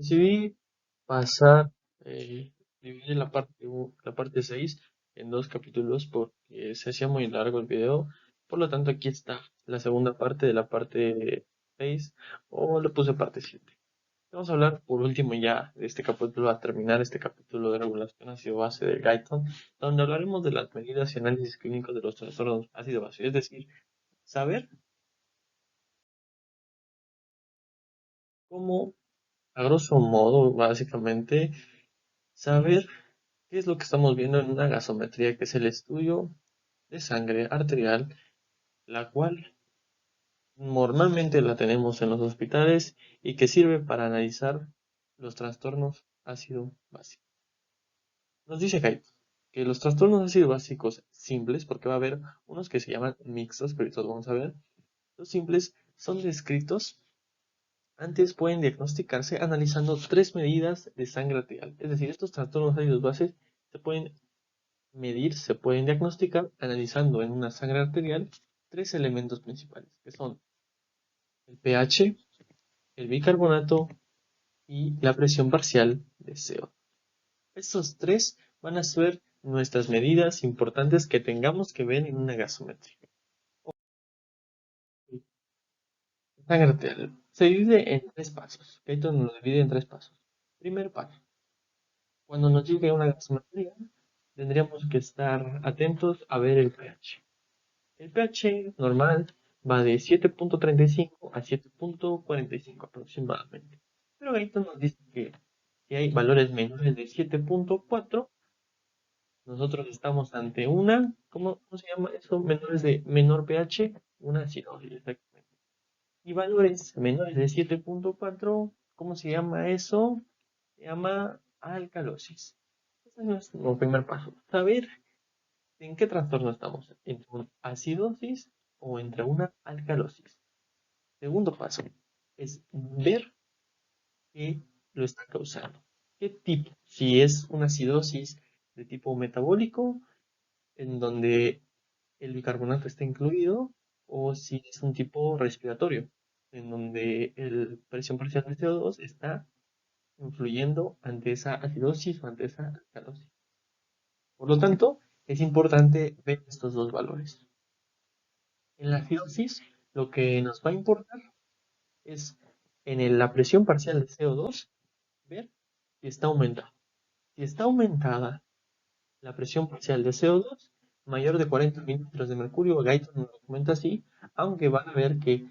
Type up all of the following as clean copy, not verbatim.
Decidí pasar, eh, dividir la parte 6 en dos capítulos porque se hacía muy largo el video. Por lo tanto, aquí está la segunda parte de la parte 6, o le puse parte 7. Vamos a hablar por último ya de este capítulo, a terminar este capítulo de regulación ácido base de Guyton, donde hablaremos de las medidas y análisis clínicos de los trastornos ácido base, es decir, saber cómo, a grosso modo, básicamente, saber qué es lo que estamos viendo en una gasometría, que es el estudio de sangre arterial, la cual normalmente la tenemos en los hospitales y que sirve para analizar los trastornos ácido básico. Nos dice Kite que los trastornos ácido básicos simples, porque va a haber unos que se llaman mixtos, pero ahorita los vamos a ver, los simples son descritos. Antes pueden diagnosticarse analizando tres medidas de sangre arterial. Es decir, estos trastornos ácidos bases se pueden medir, se pueden diagnosticar analizando en una sangre arterial tres elementos principales, que son el pH, el bicarbonato y la presión parcial de CO. Estos tres van a ser nuestras medidas importantes que tengamos que ver en una gasometría. Sangre arterial se divide en tres pasos. Esto nos lo divide en tres pasos. Primer paso. Cuando nos llegue una gasometría, tendríamos que estar atentos a ver el pH. El pH normal va de 7.35 a 7.45 aproximadamente. Pero Gayton nos dice que si hay valores menores de 7.4, nosotros estamos ante una, ¿cómo se llama eso? Menores de menor pH, una acidosis, exactamente. Y valores menores de 7.4, ¿cómo se llama eso? Se llama alcalosis. Ese es nuestro primer paso. Saber en qué trastorno estamos. ¿Entre una acidosis o entre una alcalosis? Segundo paso es ver qué lo está causando. ¿Qué tipo? Si es una acidosis de tipo metabólico, en donde el bicarbonato está incluido, o si es un tipo respiratorio, en donde la presión parcial de CO2 está influyendo ante esa acidosis o ante esa alcalosis. Por lo tanto, es importante ver estos dos valores. En la acidosis, lo que nos va a importar es la presión parcial de CO2, ver si está aumentada. Si está aumentada la presión parcial de CO2, mayor de 40 milímetros de mercurio, Guyton nos lo comenta así, aunque van a ver que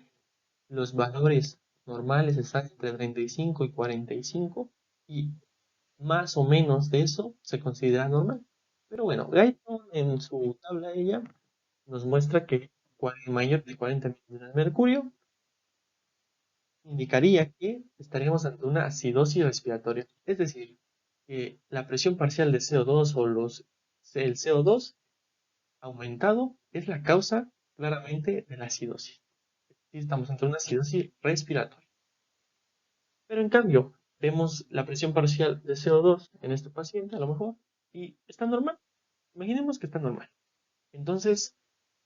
los valores normales están entre 35 y 45, y más o menos de eso se considera normal. Pero bueno, Guyton en su tabla ella nos muestra que mayor de 40 milímetros de mercurio indicaría que estaríamos ante una acidosis respiratoria, es decir, que la presión parcial de CO2 o el CO2 aumentado es la causa claramente de la acidosis. Y estamos ante una acidosis respiratoria. Pero en cambio, vemos la presión parcial de CO2 en este paciente, a lo mejor, y está normal. Imaginemos que está normal. Entonces,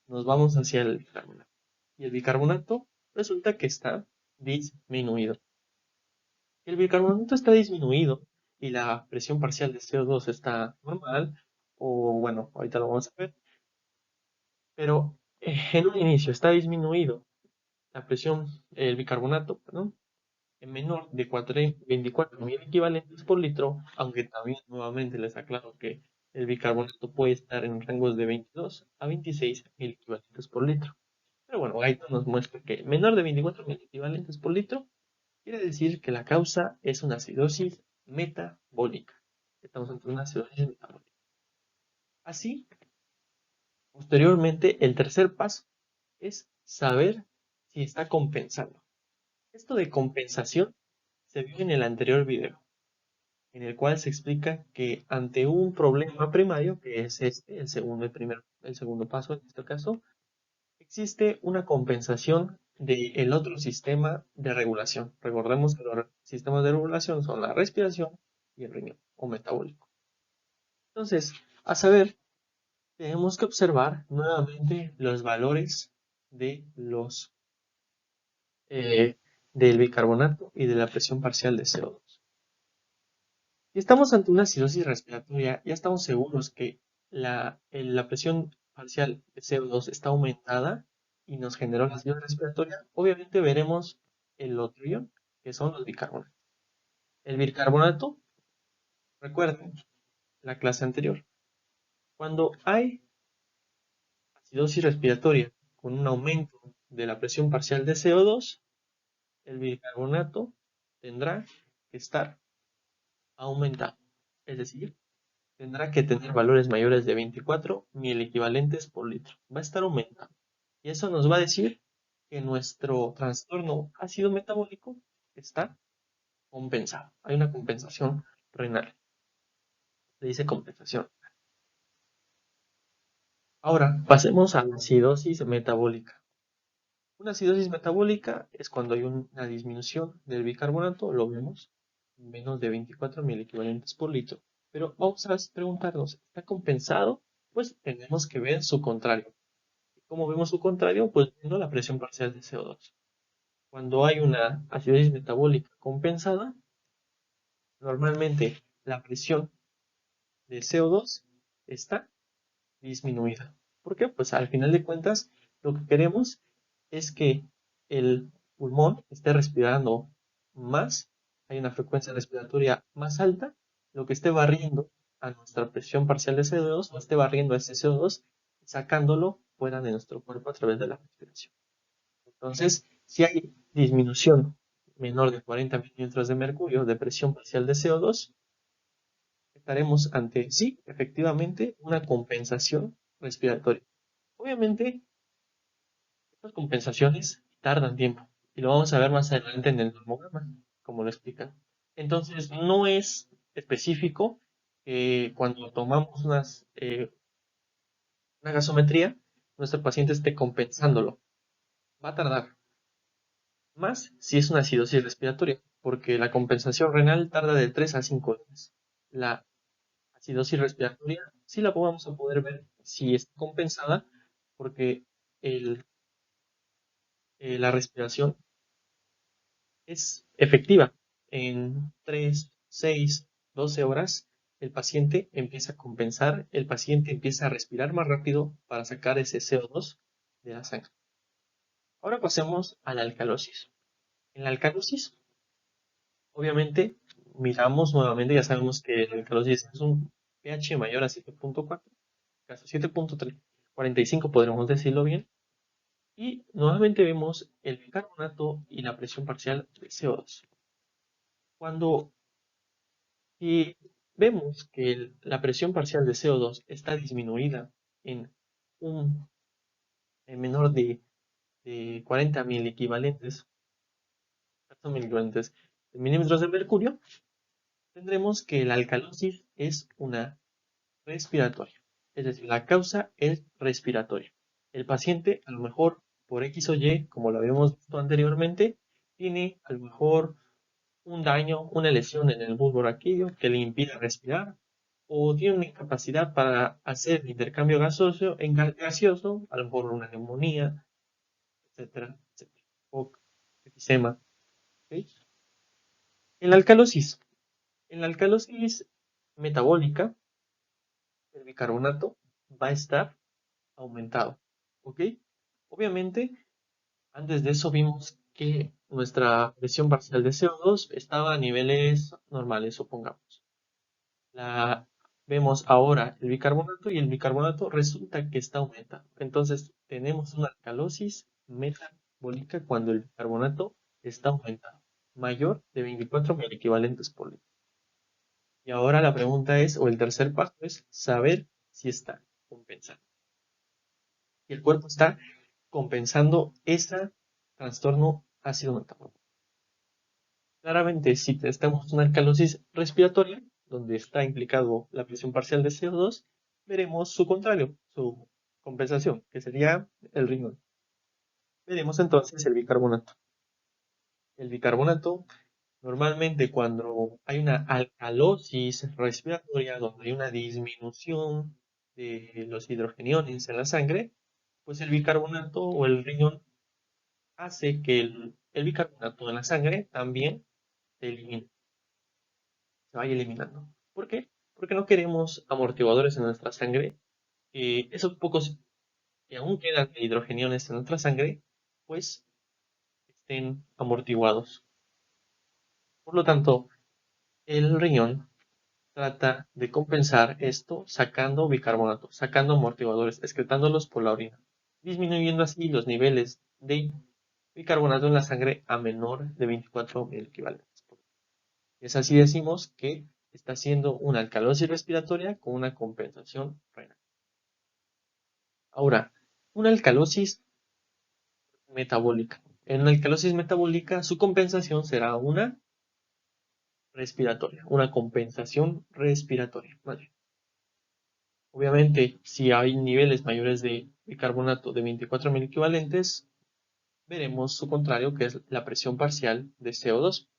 nos vamos hacia el bicarbonato. Y el bicarbonato resulta que está disminuido. El bicarbonato está disminuido y la presión parcial de CO2 está normal, o bueno, ahorita lo vamos a ver, pero en un inicio está disminuido la presión, el bicarbonato, perdón, en menor de 24 mil equivalentes por litro, aunque también nuevamente les aclaro que el bicarbonato puede estar en rangos de 22 a 26 mil equivalentes por litro. Pero bueno, Guyton nos muestra que menor de 24 mil equivalentes por litro quiere decir que la causa es una acidosis metabólica. Estamos ante una acidosis metabólica. Así, posteriormente, el tercer paso es saber si está compensando. Esto de compensación se vio en el anterior video, en el cual se explica que ante un problema primario, que es este, el segundo paso en este caso, existe una compensación del otro sistema de regulación. Recordemos que los sistemas de regulación son la respiración y el riñón o metabólico. Entonces, a saber, tenemos que observar nuevamente los valores de los del bicarbonato y de la presión parcial de CO2. Si estamos ante una acidosis respiratoria, ya estamos seguros que la presión parcial de CO2 está aumentada y nos generó la acidosis respiratoria. Obviamente veremos el otro ion, que son los bicarbonatos. El bicarbonato, recuerden la clase anterior, cuando hay acidosis respiratoria con un aumento de la presión parcial de CO2, el bicarbonato tendrá que estar aumentado. Es decir, tendrá que tener valores mayores de 24 equivalentes por litro. Va a estar aumentando. Y eso nos va a decir que nuestro trastorno ácido metabólico está compensado. Hay una compensación renal. Se dice compensación. Ahora, pasemos a la acidosis metabólica. Una acidosis metabólica es cuando hay una disminución del bicarbonato, lo vemos, menos de 24 equivalentes por litro. Pero vamos a preguntarnos, ¿está compensado? Pues tenemos que ver su contrario. ¿Cómo vemos su contrario? Pues viendo la presión parcial de CO2. Cuando hay una acidosis metabólica compensada, normalmente la presión de CO2 está disminuida. ¿Por qué? Pues al final de cuentas, lo que queremos es que el pulmón esté respirando más, hay una frecuencia respiratoria más alta, lo que esté barriendo a nuestra presión parcial de CO2 o esté barriendo a ese CO2, sacándolo fuera de nuestro cuerpo a través de la respiración. Entonces, si hay disminución menor de 40 milímetros de mercurio de presión parcial de CO2, estaremos ante, sí, efectivamente, una compensación respiratoria. Obviamente, estas compensaciones tardan tiempo y lo vamos a ver más adelante en el normograma, como lo explican. Entonces, no es específico que cuando tomamos una gasometría, nuestro paciente esté compensándolo. Va a tardar más si es una acidosis respiratoria, porque la compensación renal tarda de 3 a 5 días. La acidosis respiratoria sí la vamos a poder ver si está compensada, porque el, la respiración es efectiva. En 3, 6, 12 horas, el paciente empieza a compensar, el paciente empieza a respirar más rápido para sacar ese CO2 de la sangre. Ahora pasemos a la alcalosis. En la alcalosis, obviamente, miramos nuevamente, ya sabemos que la alcalosis es un pH mayor a 7.4, casi 7.45 podríamos decirlo bien, y nuevamente vemos el bicarbonato y la presión parcial de CO2. Cuando si vemos que la presión parcial de CO2 está disminuida en un menor de 40 mil equivalentes, de milímetros de mercurio, tendremos que la alcalosis es una respiratoria. Es decir, la causa es respiratoria. El paciente, a lo mejor por X o Y, como lo habíamos visto anteriormente, tiene a lo mejor un daño, una lesión en el bulbo raquídeo que le impide respirar, o tiene una incapacidad para hacer el intercambio gaseoso, a lo mejor una neumonía, etcétera, etcétera, o efisema. ¿Ok? En la alcalosis metabólica, el bicarbonato va a estar aumentado. ¿Ok? Obviamente, antes de eso vimos que nuestra presión parcial de CO2 estaba a niveles normales, supongamos. Vemos ahora el bicarbonato y el bicarbonato resulta que está aumentando. Entonces tenemos una alcalosis metabólica cuando el bicarbonato está aumentado, mayor de 24 equivalentes por litro. Y ahora la pregunta es, o el tercer paso es, saber si está compensando. Y el cuerpo está compensando este trastorno ácido metabólico. Claramente, si tenemos una alcalosis respiratoria, donde está implicado la presión parcial de CO2, veremos su contrario, su compensación, que sería el riñón. Veremos entonces el bicarbonato. El bicarbonato, normalmente cuando hay una alcalosis respiratoria, donde hay una disminución de los hidrogeniones en la sangre, pues el bicarbonato o el riñón hace que el bicarbonato en la sangre también se elimine. se vaya eliminando. ¿Por qué? Porque no queremos amortiguadores en nuestra sangre, que esos pocos que aún quedan de hidrogeniones en nuestra sangre, pues estén amortiguados. Por lo tanto, el riñón trata de compensar esto sacando bicarbonato, sacando amortiguadores, excretándolos por la orina, disminuyendo así los niveles de bicarbonato en la sangre a menor de 24 mil equivalentes. Es así decimos que está haciendo una alcalosis respiratoria con una compensación renal. Ahora, una alcalosis metabólica. En una alcalosis metabólica, su compensación será una respiratoria, una compensación respiratoria. Vale. Obviamente, si hay niveles mayores de bicarbonato de 24.000 equivalentes, veremos su contrario, que es la presión parcial de CO2.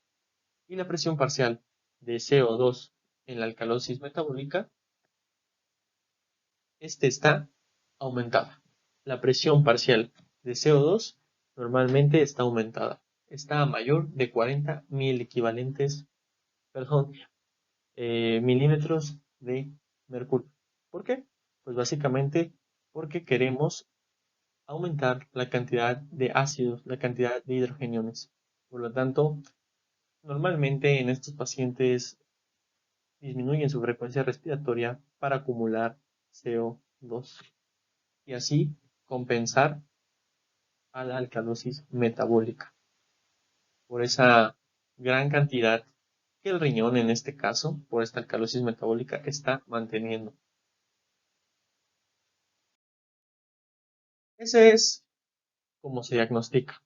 Y la presión parcial de CO2 en la alcalosis metabólica, está aumentada. La presión parcial de CO2 normalmente está aumentada. Está a mayor de 40.000 equivalentes, perdón, milímetros de mercurio. ¿Por qué? Pues básicamente porque queremos aumentar la cantidad de ácidos, la cantidad de hidrogeniones. Por lo tanto, normalmente en estos pacientes disminuyen su frecuencia respiratoria para acumular CO2 y así compensar a la alcalosis metabólica por esa gran cantidad que el riñón en este caso, por esta alcalosis metabólica, está manteniendo. Ese es como se diagnostica.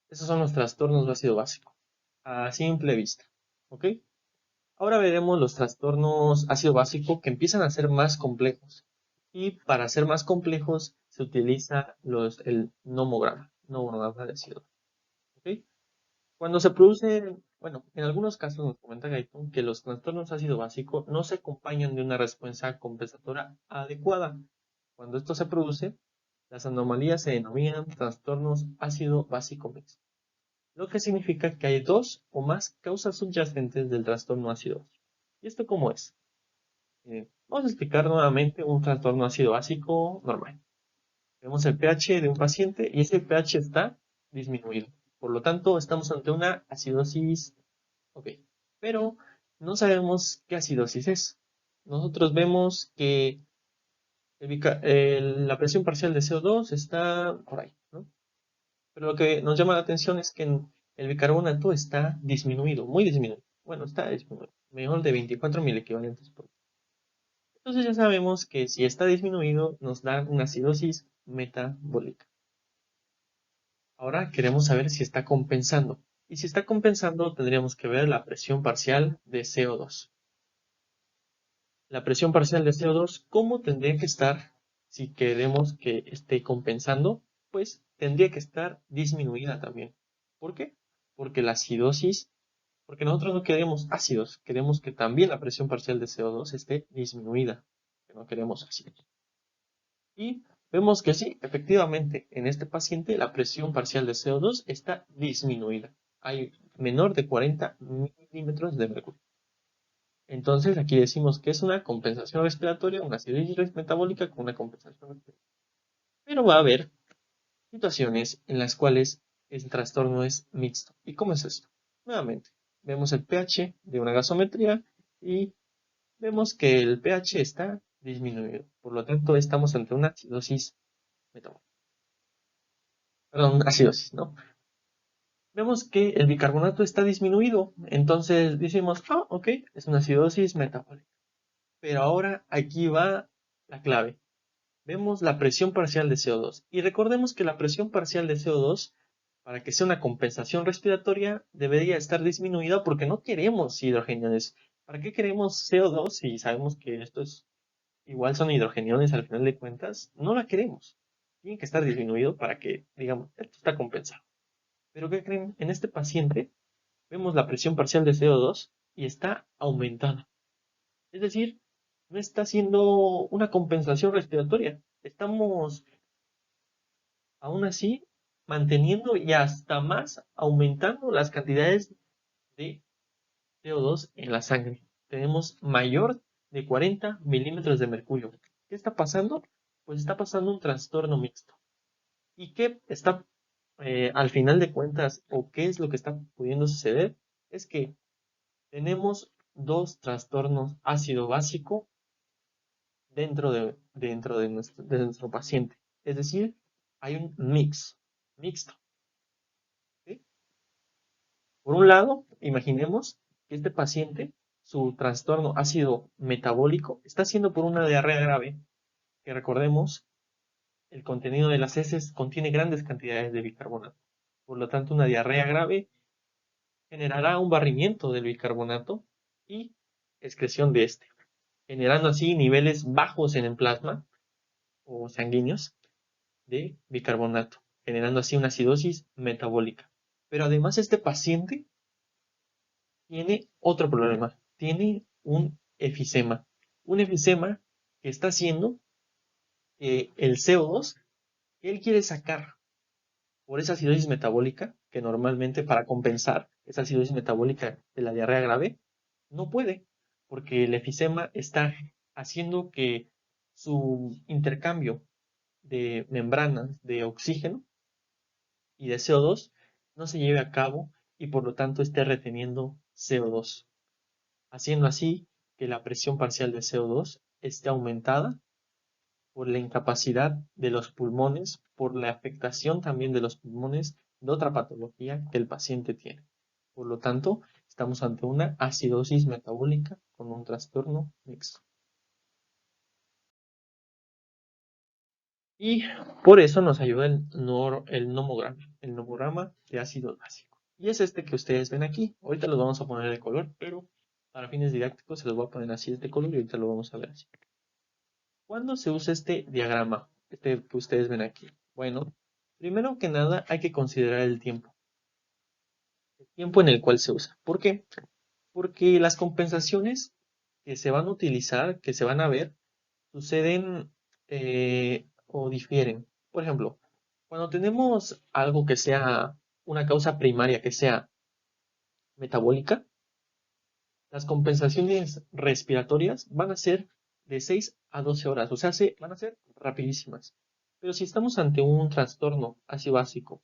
Esos son los trastornos de ácido básico, a simple vista. ¿Ok? Ahora veremos los trastornos ácido básico que empiezan a ser más complejos. Y para ser más complejos se utiliza el nomograma de ácido. ¿Ok? Cuando se produce, bueno, en algunos casos nos comenta Gaitón que los trastornos ácido básico no se acompañan de una respuesta compensatoria adecuada. Cuando esto se produce, las anomalías se denominan trastornos ácido básico mixto, lo que significa que hay dos o más causas subyacentes del trastorno ácido básico. ¿Y esto cómo es? Vamos a explicar nuevamente un trastorno ácido básico normal. Vemos el pH de un paciente y ese pH está disminuido. Por lo tanto, estamos ante una acidosis. Ok, pero no sabemos qué acidosis es. Nosotros vemos que la presión parcial de CO2 está por ahí, ¿no? Pero lo que nos llama la atención es que el bicarbonato está disminuido, muy disminuido. Bueno, está disminuido, mejor de 24 mil equivalentes por. Entonces ya sabemos que si está disminuido nos da una acidosis metabólica. Ahora queremos saber si está compensando. Y si está compensando tendríamos que ver la presión parcial de CO2. La presión parcial de CO2, ¿cómo tendría que estar si queremos que esté compensando? Pues tendría que estar disminuida también. ¿Por qué? Porque la acidosis, porque nosotros no queremos ácidos, queremos que también la presión parcial de CO2 esté disminuida, que no queremos ácidos. Y vemos que sí, efectivamente, en este paciente la presión parcial de CO2 está disminuida. Hay menor de 40 milímetros de mercurio. Entonces aquí decimos que es una compensación respiratoria, una acidosis metabólica con una compensación respiratoria. Pero va a haber situaciones en las cuales el trastorno es mixto. ¿Y cómo es esto? Nuevamente, vemos el pH de una gasometría y vemos que el pH está disminuido. Por lo tanto, estamos ante una acidosis metabólica. Perdón, acidosis, ¿no? Vemos que el bicarbonato está disminuido. Entonces decimos, ok, es una acidosis metabólica. Pero ahora aquí va la clave. Vemos la presión parcial de CO2. Y recordemos que la presión parcial de CO2, para que sea una compensación respiratoria, debería estar disminuida porque no queremos hidrogeniones. ¿Para qué queremos CO2 si sabemos que esto es igual son hidrogeniones al final de cuentas? No la queremos. Tiene que estar disminuido para que, digamos, esto está compensado. Pero ¿qué creen? En este paciente vemos la presión parcial de CO2 y está aumentada. Es decir, no está haciendo una compensación respiratoria. Estamos aún así manteniendo y hasta más aumentando las cantidades de CO2 en la sangre. Tenemos mayor de 40 milímetros de mercurio. ¿Qué está pasando? Pues está pasando un trastorno mixto. ¿Y qué está al final de cuentas, o qué es lo que está pudiendo suceder? Es que tenemos dos trastornos ácido básico dentro de nuestro paciente. Es decir, hay un mixto. ¿Sí? Por un lado, imaginemos que este paciente, su trastorno ácido metabólico, está siendo por una diarrea grave, que recordemos, el contenido de las heces contiene grandes cantidades de bicarbonato. Por lo tanto, una diarrea grave generará un barrimiento del bicarbonato y excreción de este, generando así niveles bajos en el plasma o sanguíneos de bicarbonato, generando así una acidosis metabólica. Pero además este paciente tiene otro problema, tiene un efisema que está haciendo que el CO2 que él quiere sacar por esa acidosis metabólica, que normalmente para compensar esa acidosis metabólica de la diarrea grave, no puede, porque el efisema está haciendo que su intercambio de membranas de oxígeno y de CO2 no se lleve a cabo y por lo tanto esté reteniendo CO2, haciendo así que la presión parcial de CO2 esté aumentada por la incapacidad de los pulmones, por la afectación también de los pulmones de otra patología que el paciente tiene. Por lo tanto, estamos ante una acidosis metabólica con un trastorno mixto. Y por eso nos ayuda el nomograma de ácido básico. Y es este que ustedes ven aquí. Ahorita los vamos a poner de color, pero para fines didácticos se los voy a poner así de color y ahorita lo vamos a ver así. ¿Cuándo se usa este diagrama? Este que ustedes ven aquí. Bueno, primero que nada hay que considerar el tiempo. El tiempo en el cual se usa. ¿Por qué? Porque las compensaciones que se van a utilizar, que se van a ver, suceden o difieren. Por ejemplo, cuando tenemos algo que sea una causa primaria, que sea metabólica, las compensaciones respiratorias van a ser de 6 a 12 horas, o sea, van a ser rapidísimas. Pero si estamos ante un trastorno así básico,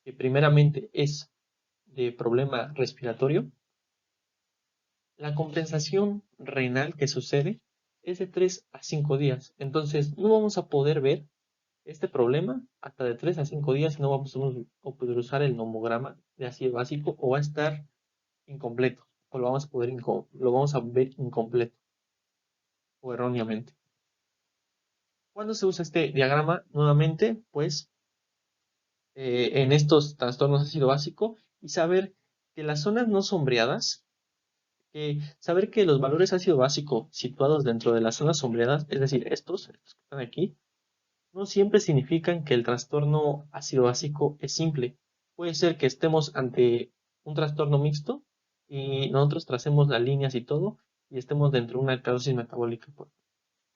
que primeramente es de problema respiratorio, la compensación renal que sucede es de 3 a 5 días. Entonces, no vamos a poder ver este problema hasta de 3 a 5 días y no vamos a poder usar el nomograma de ácido básico o va a estar incompleto o lo vamos a ver incompleto o erróneamente. ¿Cuándo se usa este diagrama? Nuevamente, pues en estos trastornos de ácido básico y saber que las zonas no sombreadas, saber que los valores ácido básico situados dentro de las zonas sombreadas, es decir, estos que están aquí, no siempre significan que el trastorno ácido básico es simple. Puede ser que estemos ante un trastorno mixto y nosotros tracemos las líneas y todo y estemos dentro de una alcalosis metabólica, porque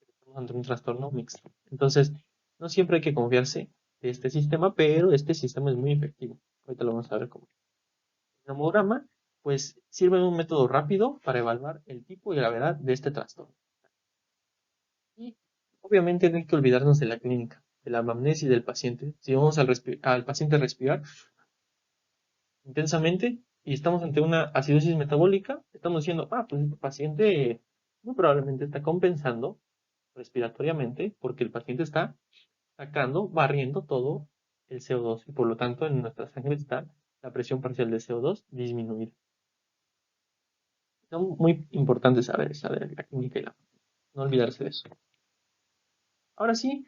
estamos ante un trastorno mixto. Entonces, no siempre hay que confiarse de este sistema, pero este sistema es muy efectivo. Ahorita lo vamos a ver cómo. El nomograma, pues, sirve de un método rápido para evaluar el tipo y gravedad de este trastorno. Y obviamente no hay que olvidarnos de la clínica, de la anamnesis del paciente. Si vamos al paciente a respirar intensamente y estamos ante una acidosis metabólica, estamos diciendo, pues el paciente muy probablemente está compensando respiratoriamente porque el paciente está sacando, barriendo todo el CO2 y por lo tanto en nuestra sangre está la presión parcial de CO2 disminuida. Son muy importantes saber la clínica y no olvidarse de eso. Ahora sí,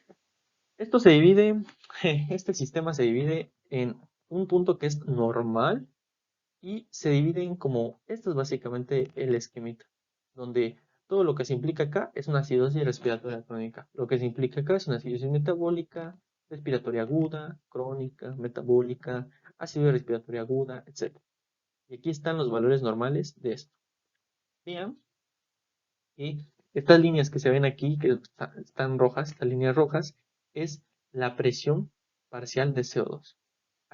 esto se divide, este sistema se divide en un punto que es normal y se divide en como, esto es básicamente el esquemita, donde todo lo que se implica acá es una acidosis respiratoria crónica. Lo que se implica acá es una acidosis metabólica, respiratoria aguda, crónica, metabólica, acidosis respiratoria aguda, etc. Y aquí están los valores normales de esto. Vean que estas líneas que se ven aquí, que están rojas, estas líneas rojas, es la presión parcial de CO2.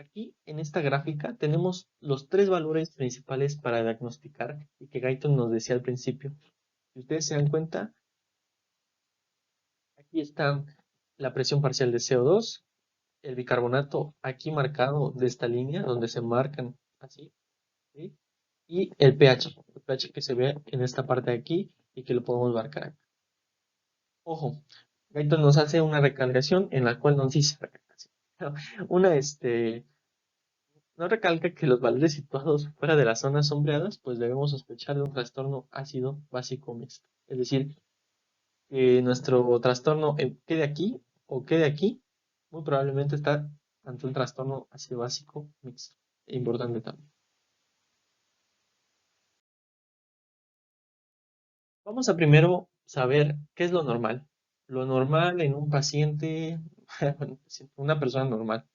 Aquí en esta gráfica tenemos los tres valores principales para diagnosticar y que Guyton nos decía al principio. Si ustedes se dan cuenta, aquí está la presión parcial de CO2, el bicarbonato aquí marcado de esta línea donde se marcan así, ¿sí? Y el pH que se ve en esta parte de aquí y que lo podemos marcar acá. Ojo, Guyton nos hace una recalcación en la cual nos dice una no recalca que los valores situados fuera de las zonas sombreadas, pues debemos sospechar de un trastorno ácido básico mixto. Es decir, que nuestro trastorno quede aquí o quede aquí, muy probablemente está ante un trastorno ácido básico mixto. Importante también. Vamos a primero saber qué es lo normal. Lo normal en un paciente, bueno, una persona normal,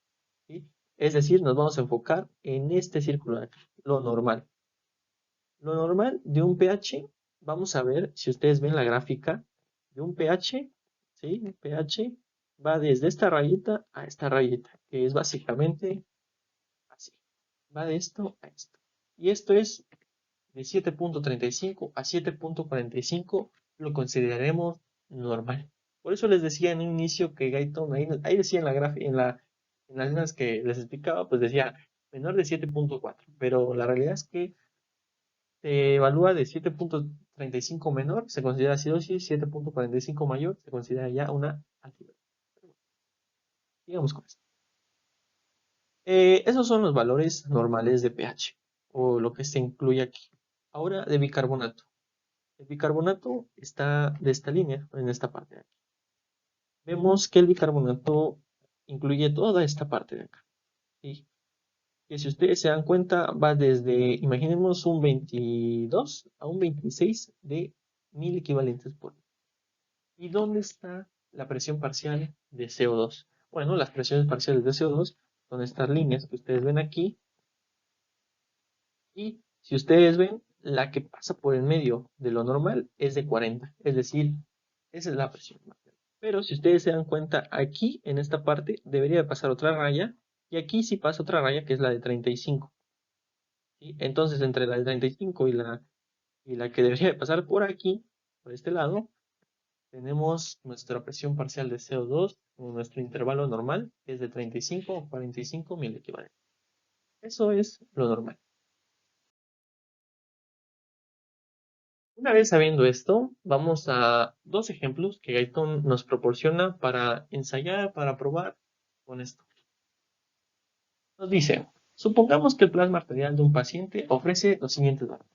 ¿sí? Es decir, nos vamos a enfocar en este círculo de aquí, lo normal. Lo normal de un pH, vamos a ver si ustedes ven la gráfica de un pH, ¿sí? Un pH va desde esta rayita a esta rayita, que es básicamente así. Va de esto a esto. Y esto es de 7.35 a 7.45, lo consideraremos normal. Por eso les decía en un inicio que Guyton, ahí decía en la gráfica, en las líneas que les explicaba, pues decía menor de 7.4, pero la realidad es que se evalúa de 7.35 menor, se considera acidosis, 7.45 mayor, se considera ya una acidosis. Digamos con esto. Esos son los valores normales de pH, o lo que se incluye aquí. Ahora de bicarbonato. El bicarbonato está de esta línea, en esta parte de aquí. Vemos que el bicarbonato incluye toda esta parte de acá. ¿Sí? Que si ustedes se dan cuenta, va desde, imaginemos un 22 a un 26 de 1000 equivalentes por litro. ¿Y dónde está la presión parcial de CO2? Bueno, las presiones parciales de CO2 son estas líneas que ustedes ven aquí. Y si ustedes ven, la que pasa por el medio de lo normal es de 40. Es decir, esa es la presión parcial. Pero si ustedes se dan cuenta, aquí en esta parte debería de pasar otra raya. Y aquí sí pasa otra raya que es la de 35. ¿Sí? Entonces, entre la de 35 y la que debería de pasar por aquí, por este lado, tenemos nuestra presión parcial de CO2 o nuestro intervalo normal, que es de 35 a 45 mil equivalentes. Eso es lo normal. Una vez sabiendo esto, vamos a dos ejemplos que Guyton nos proporciona para ensayar, para probar con esto. Nos dice, supongamos que el plasma arterial de un paciente ofrece los siguientes datos.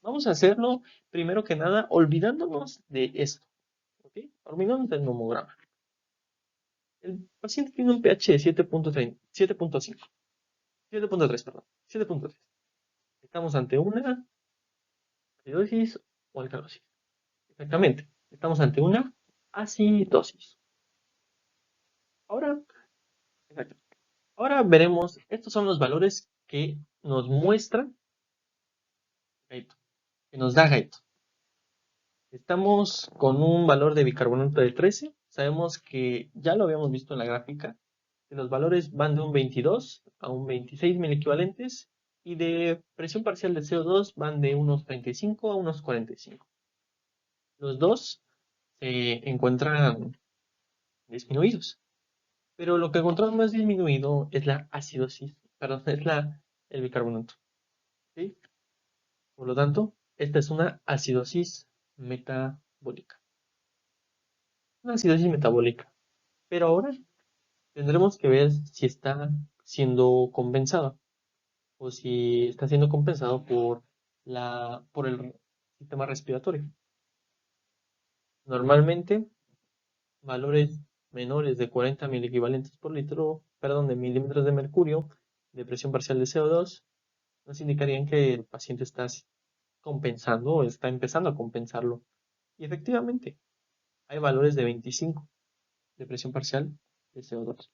Vamos a hacerlo primero que nada olvidándonos de esto, ¿ok? Olvidándonos del nomograma. El paciente tiene un pH de 7.5, 7.3, perdón, 7.3. Estamos ante una acidosis o alcalosis. Exactamente, estamos ante una acidosis. Ahora, exacto. Ahora veremos, estos son los valores que nos muestra Gaito, que nos da Gaito. Estamos con un valor de bicarbonato de 13. Sabemos que ya lo habíamos visto en la gráfica, que los valores van de un 22 a un 26 mil equivalentes y de presión parcial de CO2 van de unos 35 a unos 45. Los dos se encuentran disminuidos, pero lo que encontramos más disminuido es la acidosis, perdón, es el bicarbonato. ¿Sí? Por lo tanto, esta es una acidosis metabólica. Una acidosis metabólica. Pero ahora tendremos que ver si está siendo compensada o si está siendo compensado por el sistema respiratorio. Normalmente, valores menores de 40 mil equivalentes por litro, perdón, de milímetros de mercurio, de presión parcial de CO2, nos indicarían que el paciente está compensando o está empezando a compensarlo. Y efectivamente, hay valores de 25 de presión parcial de CO2.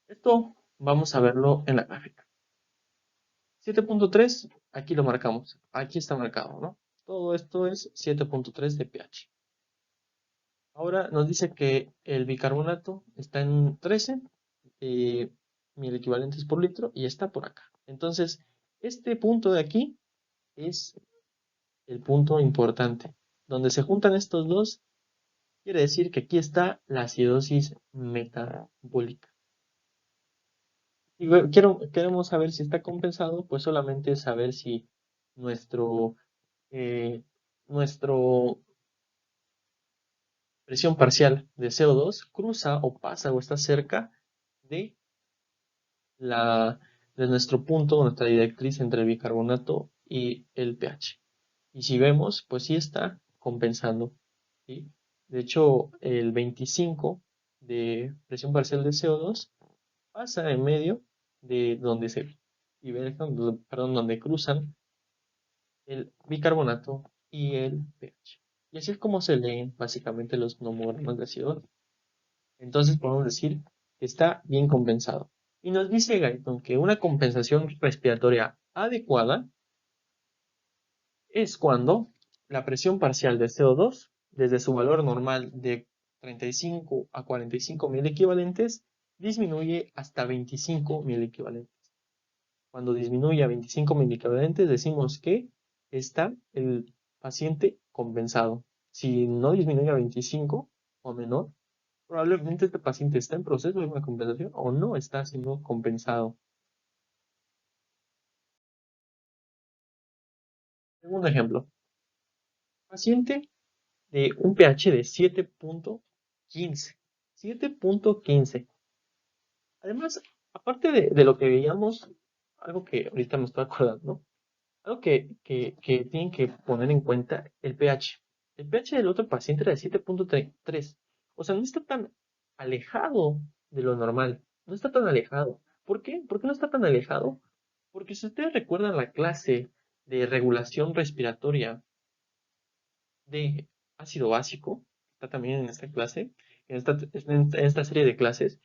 Esto vamos a verlo en la gráfica. 7.3, aquí lo marcamos. Aquí está marcado, ¿no? Todo esto es 7.3 de pH. Ahora nos dice que el bicarbonato está en 13 mil equivalentes por litro y está por acá. Entonces, este punto de aquí es el punto importante. Donde se juntan estos dos, quiere decir que aquí está la acidosis metabólica. Y queremos saber si está compensado, pues solamente saber si nuestro, eh, nuestro presión parcial de CO2 cruza o pasa o está cerca de, la, de nuestro punto, nuestra directriz entre el bicarbonato y el pH. Y si vemos, pues sí está compensando, ¿sí? De hecho, el 25 de presión parcial de CO2 pasa en medio de donde se divergen, perdón, donde cruzan el bicarbonato y el pH. Y así es como se leen básicamente los nomogramas de CO2. Entonces podemos decir que está bien compensado. Y nos dice Guyton que una compensación respiratoria adecuada es cuando la presión parcial de CO2, desde su valor normal de 35 a 45 mil equivalentes, disminuye hasta 25 mil equivalentes. Cuando disminuye a 25 mil equivalentes, decimos que está el paciente compensado. Si no disminuye a 25 o menor, probablemente este paciente está en proceso de una compensación o no está siendo compensado. Segundo ejemplo, paciente de un pH de 7.15. 7.15. Además, aparte de lo que veíamos, algo que ahorita me estoy acordando, ¿no? Algo que tienen que poner en cuenta el pH. El pH del otro paciente era de 7.3. O sea, no está tan alejado de lo normal. No está tan alejado. ¿Por qué? ¿Por qué no está tan alejado? Porque si ustedes recuerdan la clase de regulación respiratoria de ácido básico, está también en esta clase, en esta serie de clases,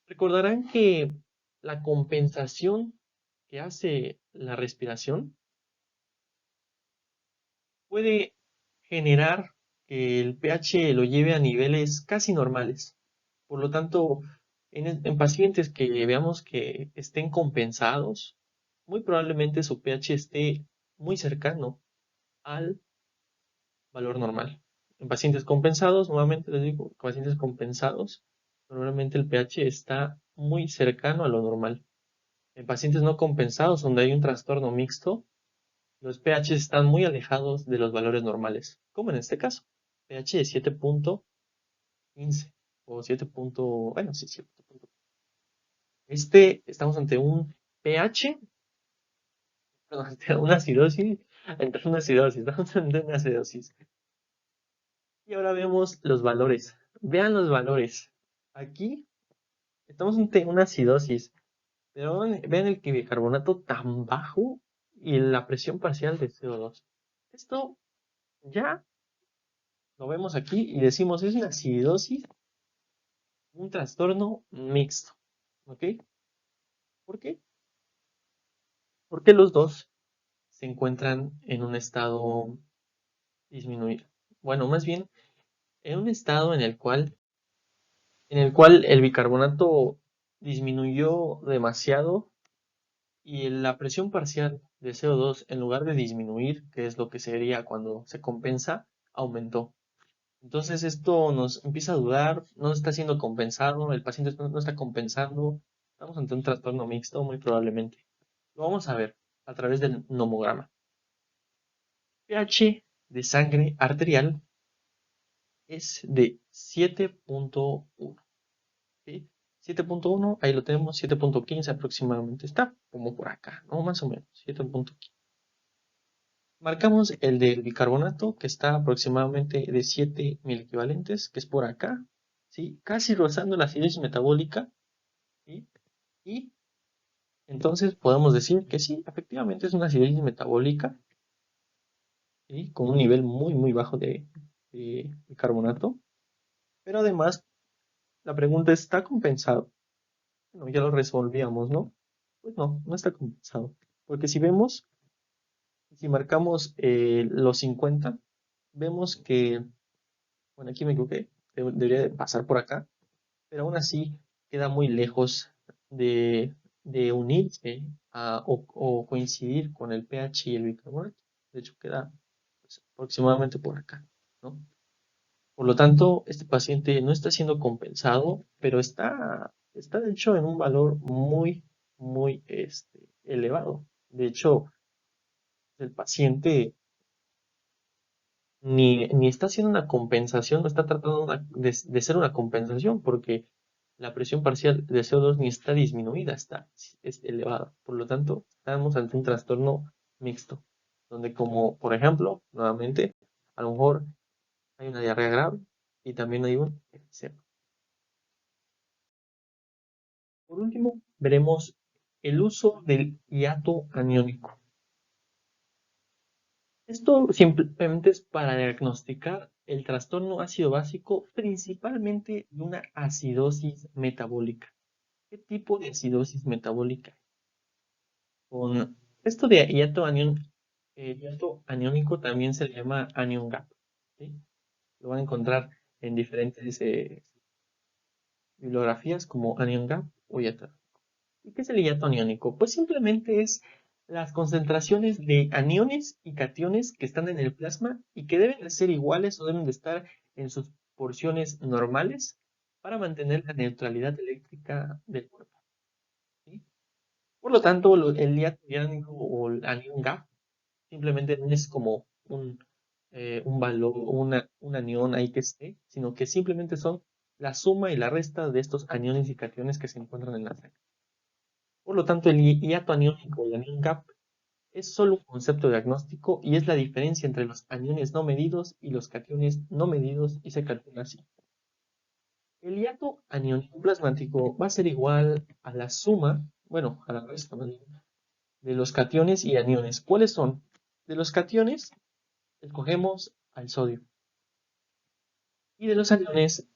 recordarán que la compensación que hace la respiración puede generar que el pH lo lleve a niveles casi normales. Por lo tanto, en pacientes que veamos que estén compensados, muy probablemente su pH esté muy cercano al valor normal. En pacientes compensados, nuevamente les digo, pacientes compensados, normalmente el pH está muy cercano a lo normal. En pacientes no compensados, donde hay un trastorno mixto, los pH están muy alejados de los valores normales, como en este caso, pH de 7.15 o 7. Bueno, sí, 7. Estamos ante un pH, perdón, ante una acidosis, estamos ante una acidosis. Y ahora vemos los valores. Vean los valores. Aquí estamos ante una acidosis, pero vean el bicarbonato tan bajo y la presión parcial de CO2. Esto ya lo vemos aquí y decimos es una acidosis, un trastorno mixto. ¿Ok? ¿Por qué? Porque los dos se encuentran en un estado disminuido. Bueno, más bien en un estado en el cual el bicarbonato disminuyó demasiado y la presión parcial de CO2, en lugar de disminuir, que es lo que sería cuando se compensa, aumentó. Entonces esto nos empieza a dudar, no está siendo compensado, el paciente no está compensando, estamos ante un trastorno mixto muy probablemente. Lo vamos a ver a través del nomograma. pH de sangre arterial es de 7.1. ¿Sí? 7.1, ahí lo tenemos, 7.15 aproximadamente está, como por acá, ¿no? Más o menos, 7.15. Marcamos el del bicarbonato, que está aproximadamente de 7 mil equivalentes, que es por acá, ¿sí? Casi rozando la acidosis metabólica, ¿sí? Y entonces podemos decir que sí, efectivamente es una acidosis metabólica, ¿sí? Con un nivel muy, muy bajo de bicarbonato, pero además la pregunta es, ¿está compensado? Bueno, ya lo resolvíamos, ¿no? Pues no, no está compensado, porque si vemos, si marcamos los 50, vemos que, bueno, aquí me equivoqué, debería de pasar por acá, pero aún así queda muy lejos de, de unirse o coincidir con el pH y el bicarbonato. De hecho, queda pues, aproximadamente por acá, ¿no? Por lo tanto, este paciente no está siendo compensado, pero está de hecho en un valor muy elevado. De hecho, el paciente ni está haciendo una compensación, no está tratando de ser una compensación, porque la presión parcial de CO2 ni está disminuida, es elevada. Por lo tanto, estamos ante un trastorno mixto, donde como, por ejemplo, nuevamente, a lo mejor hay una diarrea grave y también hay un efisema. Por último, veremos el uso del hiato aniónico. Esto simplemente es para diagnosticar el trastorno ácido básico, principalmente de una acidosis metabólica. ¿Qué tipo de acidosis metabólica? Con esto de hiato aniónico también se le llama anion gap, ¿sí? Lo van a encontrar en diferentes bibliografías como anion gap o hiato. ¿Y qué es el hiato aniónico? Pues simplemente es las concentraciones de aniones y cationes que están en el plasma y que deben de ser iguales o deben de estar en sus porciones normales para mantener la neutralidad eléctrica del cuerpo, ¿sí? Por lo tanto, el hiato aniónico o el anion gap simplemente no es como un valor, un anión ahí que esté, sino que simplemente son la suma y la resta de estos aniones y cationes que se encuentran en la sangre. Por lo tanto, el hiato aniónico o el anion gap es solo un concepto diagnóstico y es la diferencia entre los aniones no medidos y los cationes no medidos y se calcula así. El hiato aniónico plasmático va a ser igual a la suma, bueno, a la resta más bien, de los cationes y aniones. ¿Cuáles son? De los cationes escogemos al sodio y de los aniones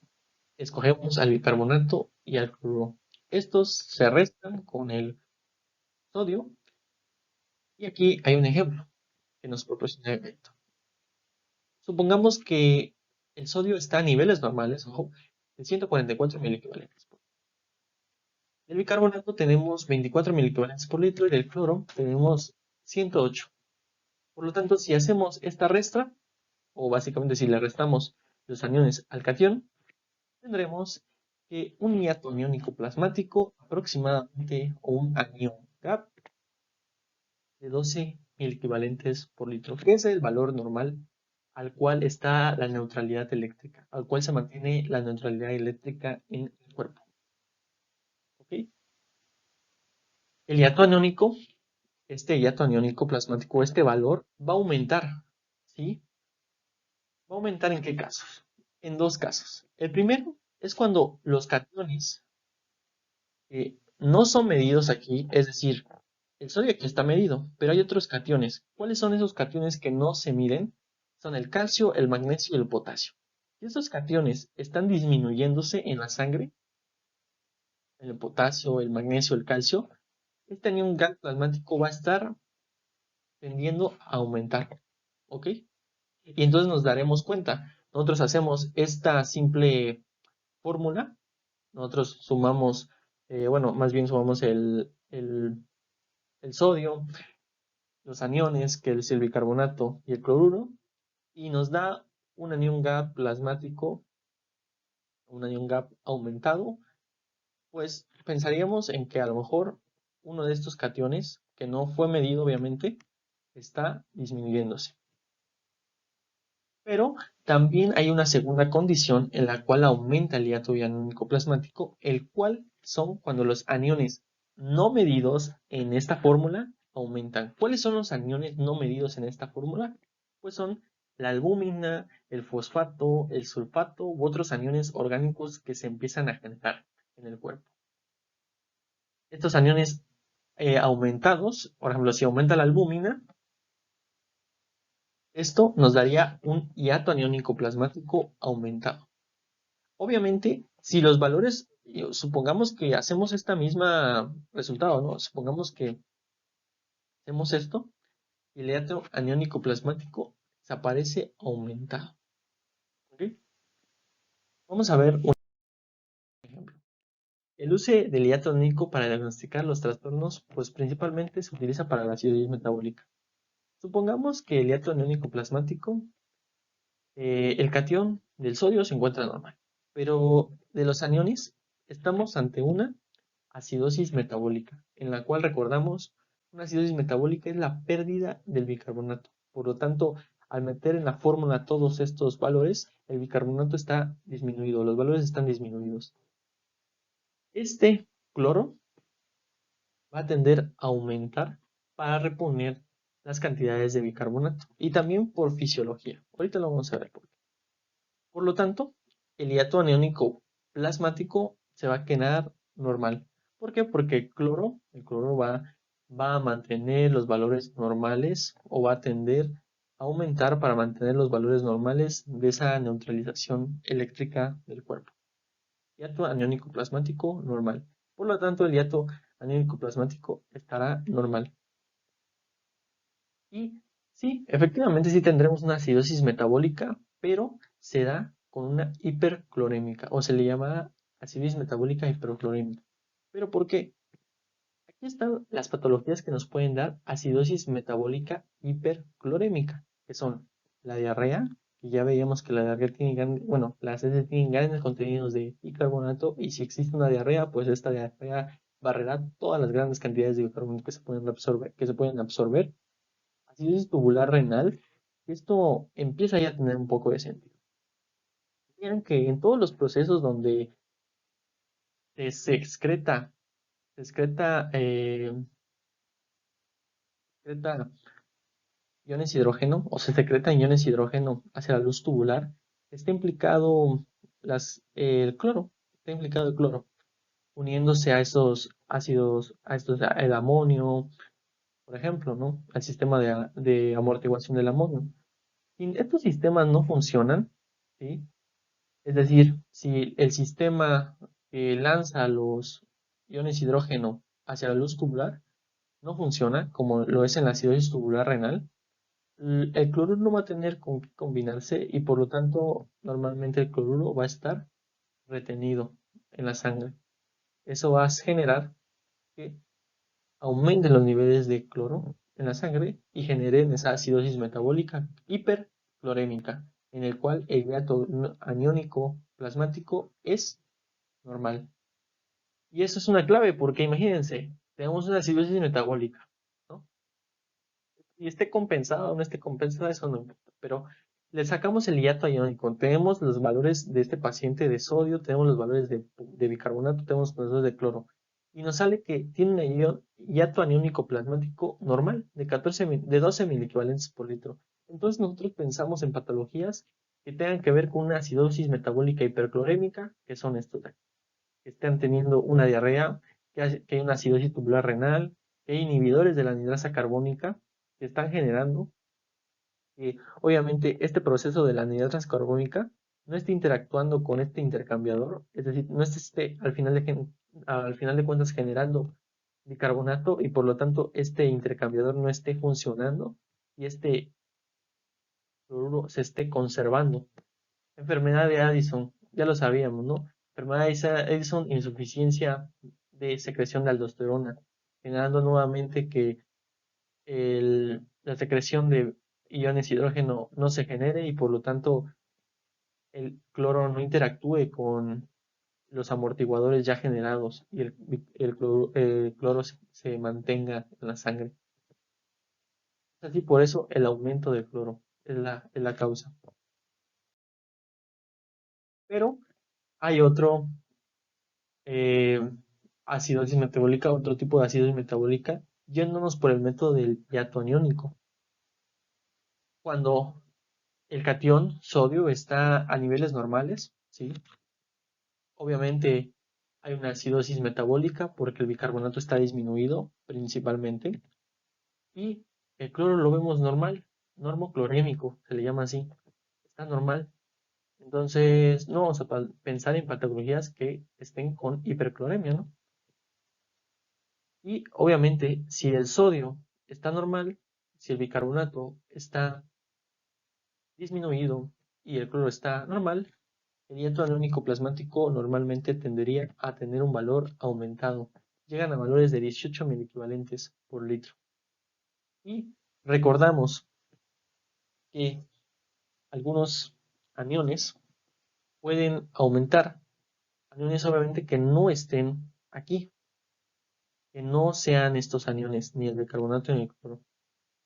escogemos al bicarbonato y al cloruro. Estos se restan con el sodio y aquí hay un ejemplo que nos proporciona el efecto. Supongamos que el sodio está a niveles normales, ojo, de 144 miliequivalentes. Del bicarbonato tenemos 24 miliequivalentes por litro y del cloro tenemos 108. Por lo tanto, si hacemos esta resta, o básicamente si le restamos los aniones al catión, tendremos que un hiato aniónico plasmático aproximadamente, o un anion gap, de 12 miliequivalentes por litro, que es el valor normal al cual está la neutralidad eléctrica, al cual se mantiene la neutralidad eléctrica en el cuerpo. ¿Ok? El hiato aniónico, este hiato aniónico plasmático, este valor va a aumentar, ¿sí? ¿Va a aumentar en qué casos? En dos casos. El primero es cuando los cationes no son medidos aquí, es decir, el sodio aquí está medido, pero hay otros cationes. ¿Cuáles son esos cationes que no se miden? Son el calcio, el magnesio y el potasio. Si estos cationes están disminuyéndose en la sangre, el potasio, el magnesio, el calcio, este anión gas plasmático va a estar tendiendo a aumentar, ¿ok? Y entonces nos daremos cuenta. Nosotros hacemos esta simple fórmula, nosotros sumamos, bueno, más bien sumamos el sodio, los aniones, que es el bicarbonato y el cloruro, y nos da un anión gap plasmático, un anión gap aumentado, pues pensaríamos en que a lo mejor uno de estos cationes, que no fue medido obviamente, está disminuyéndose. Pero también hay una segunda condición en la cual aumenta el hiato aniónico plasmático, el cual son cuando los aniones no medidos en esta fórmula aumentan. ¿Cuáles son los aniones no medidos en esta fórmula? Pues son la albúmina, el fosfato, el sulfato u otros aniones orgánicos que se empiezan a generar en el cuerpo. Estos aniones aumentados, por ejemplo, si aumenta la albúmina, esto nos daría un hiato aniónico plasmático aumentado. Obviamente, si los valores, supongamos que hacemos esta misma resultado, ¿no? Supongamos que hacemos esto y el hiato aniónico plasmático desaparece aumentado. ¿Ok? Vamos a ver un ejemplo. El uso del hiato anílico para diagnosticar los trastornos, pues principalmente se utiliza para la acidosis metabólica. Supongamos que el hiato aniónico plasmático, el catión del sodio se encuentra normal, pero de los aniones estamos ante una acidosis metabólica, en la cual recordamos, una acidosis metabólica es la pérdida del bicarbonato. Por lo tanto, al meter en la fórmula todos estos valores, el bicarbonato está disminuido, los valores están disminuidos. Este cloro va a tender a aumentar para reponer las cantidades de bicarbonato y también por fisiología. Ahorita lo vamos a ver por qué. Por lo tanto, el hiato aniónico plasmático se va a quedar normal. ¿Por qué? Porque el cloro va a mantener los valores normales o va a tender a aumentar para mantener los valores normales de esa neutralización eléctrica del cuerpo. Hiato aniónico plasmático normal. Por lo tanto, el hiato aniónico plasmático estará normal. Y sí, efectivamente sí tendremos una acidosis metabólica, pero se da con una hiperclorémica, o se le llama acidosis metabólica hiperclorémica. ¿Pero por qué? Aquí están las patologías que nos pueden dar acidosis metabólica hiperclorémica, que son la diarrea, que ya veíamos que la diarrea tiene bueno, las heces tienen grandes contenidos de bicarbonato, y si existe una diarrea, pues esta diarrea barrerá todas las grandes cantidades de bicarbonato que se pueden absorber. Acidosis tubular renal, esto empieza ya a tener un poco de sentido. Miren que en todos los procesos donde se excreta, se excreta, excreta iones hidrógeno o se secretan iones hidrógeno hacia la luz tubular, está implicado el cloro, está implicado el cloro, uniéndose a esos ácidos, el amonio, por ejemplo, ¿no? Al sistema de amortiguación del amonio. Y estos sistemas no funcionan, ¿sí? Es decir, si el sistema que lanza los iones hidrógeno hacia la luz tubular no funciona, como lo es en la acidosis tubular renal, el cloruro no va a tener con qué combinarse y por lo tanto normalmente el cloruro va a estar retenido en la sangre. Eso va a generar que aumenten los niveles de cloro en la sangre y generen esa acidosis metabólica hiperclorémica, en el cual el hiato aniónico plasmático es normal. Y eso es una clave porque imagínense, tenemos una acidosis metabólica, ¿no? Y esté compensada o no esté compensada, eso no importa, pero le sacamos el hiato iónico, tenemos los valores de este paciente de sodio, tenemos los valores de bicarbonato, tenemos los valores de cloro, y nos sale que tiene un hiato aniónico plasmático normal de 12 miliequivalentes por litro. Entonces nosotros pensamos en patologías que tengan que ver con una acidosis metabólica hiperclorémica, que son estos de aquí, que estén teniendo una diarrea, que hay una acidosis tubular renal, que hay inhibidores de la anhidrasa carbónica que están generando que obviamente este proceso de la anhidrasa carbónica no esté interactuando con este intercambiador, es decir, no esté al final de cuentas generando bicarbonato y por lo tanto este intercambiador no esté funcionando y este cloruro se esté conservando. Enfermedad de Addison, ya lo sabíamos, ¿no? Enfermedad de Addison, insuficiencia de secreción de aldosterona, generando nuevamente que la secreción de iones hidrógeno no se genere y por lo tanto el cloro no interactúe con los amortiguadores ya generados y el cloro se mantenga en la sangre. Así por eso el aumento del cloro es la causa. Pero hay eh, acidosis metabólica, otro tipo de acidosis metabólica, yéndonos por el método del hiato aniónico. Cuando el catión sodio está a niveles normales, ¿sí? Obviamente hay una acidosis metabólica porque el bicarbonato está disminuido principalmente y el cloro lo vemos normal, normoclorémico, se le llama así, está normal. Entonces no vamos a pensar en patologías que estén con hipercloremia, ¿no? Y obviamente si el sodio está normal, si el bicarbonato está disminuido y el cloro está normal, el hiato aniónico plasmático normalmente tendería a tener un valor aumentado. Llegan a valores de 18 equivalentes por litro. Y recordamos que algunos aniones pueden aumentar. Aniones obviamente que no estén aquí, que no sean estos aniones, ni el bicarbonato ni el cloro,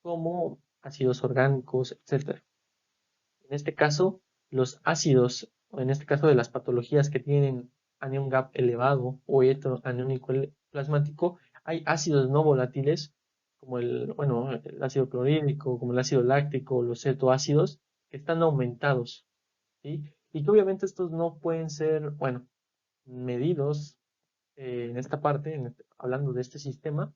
como ácidos orgánicos, etcétera. En este caso, los ácidos, o en este caso de las patologías que tienen anion gap elevado o aniónico plasmático, hay ácidos no volátiles, como el ácido clorhídrico, como el ácido láctico, los cetoácidos, que están aumentados, ¿sí? Y que obviamente estos no pueden ser, medidos en esta parte, hablando de este sistema,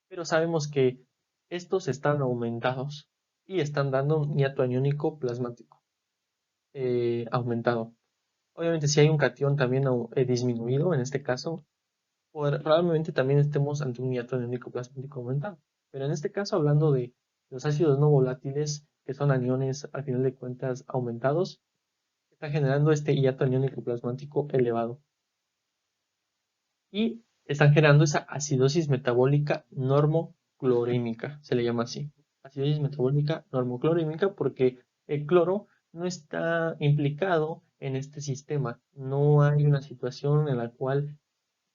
pero sabemos que estos están aumentados y están dando un hiato aniónico plasmático aumentado. Obviamente, si hay un catión también disminuido, en este caso, probablemente también estemos ante un hiato aniónico plasmático aumentado. Pero en este caso, hablando de los ácidos no volátiles, que son aniones al final de cuentas aumentados, está generando este hiato aniónico plasmático elevado. Y están generando esa acidosis metabólica normoclorémica, se le llama así. Acidosis metabólica normoclorémica porque el cloro no está implicado en este sistema. No hay una situación en la cual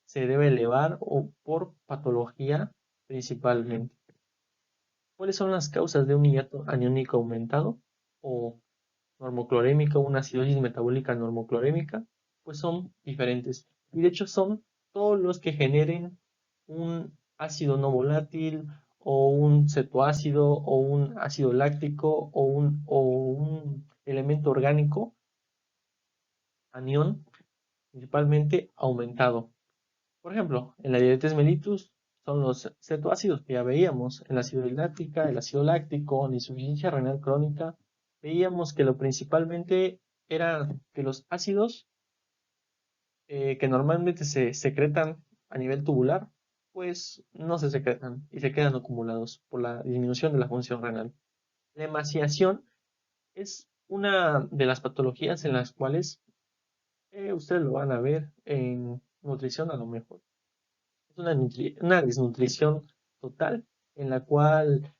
se debe elevar o por patología principalmente. ¿Cuáles son las causas de un hiato aniónico aumentado o normoclorémica, una acidosis metabólica normoclorémica? Pues son diferentes. Y de hecho son todos los que generen un ácido no volátil o un cetoácido o un ácido láctico o un elemento orgánico, anión, principalmente aumentado. Por ejemplo, en la diabetes mellitus son los cetoácidos que ya veíamos, en la acidosis láctica, el ácido láctico, en insuficiencia renal crónica, veíamos que lo principalmente era que los ácidos que normalmente se secretan a nivel tubular, pues no se secretan y se quedan acumulados por la disminución de la función renal. La emaciación es una de las patologías en las cuales ustedes lo van a ver en nutrición a lo mejor. Es una desnutrición total en la cual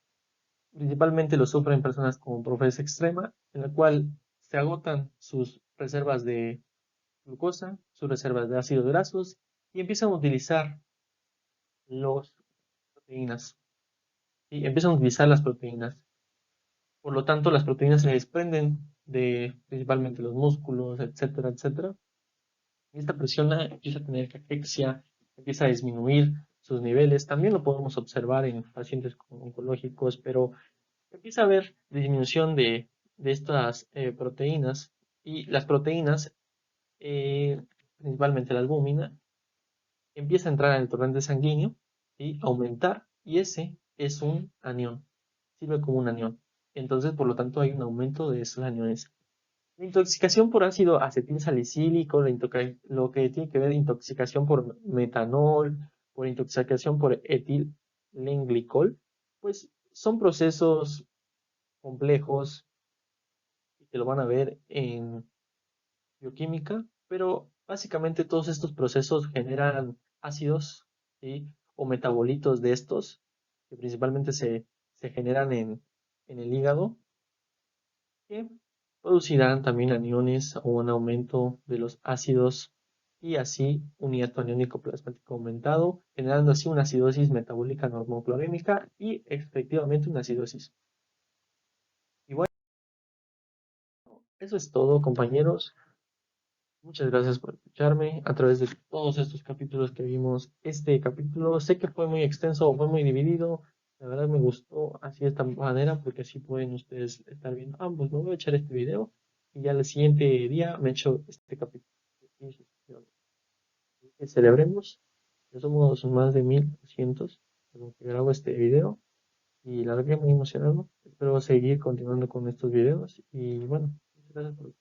principalmente lo sufren personas con pobreza extrema, en la cual se agotan sus reservas de glucosa, sus reservas de ácidos grasos y empiezan a utilizar las proteínas. Y empiezan a utilizar las proteínas. Por lo tanto, las proteínas se desprenden de principalmente los músculos, etcétera, etcétera. Y esta presión empieza a tener caquexia, empieza a disminuir sus niveles. También lo podemos observar en pacientes oncológicos, pero empieza a haber disminución de estas proteínas. Y las proteínas, principalmente la albúmina, empieza a entrar en el torrente sanguíneo y aumentar, y ese es un anión, sirve como un anión. Entonces, por lo tanto, hay un aumento de esos aniones. La intoxicación por ácido acetilsalicílico, lo que tiene que ver intoxicación por metanol, por intoxicación por etilenglicol, pues son procesos complejos que lo van a ver en bioquímica, pero básicamente todos estos procesos generan ácidos, ¿sí? O metabolitos de estos, que principalmente se generan en el hígado, que producirán también aniones o un aumento de los ácidos y así un hiato aniónico plasmático aumentado, generando así una acidosis metabólica normoclorémica y efectivamente una acidosis. Y bueno, eso es todo, compañeros. Muchas gracias por escucharme a través de todos estos capítulos que vimos. Este capítulo sé que fue muy extenso, fue muy dividido. La verdad me gustó así de esta manera porque así pueden ustedes estar viendo ambos. Me voy a echar este video y ya el siguiente día me echo este capítulo. Que celebremos. Ya somos más de 1200 en lo que grabo este video y la verdad que muy emocionado. Espero seguir continuando con estos videos y bueno, muchas gracias por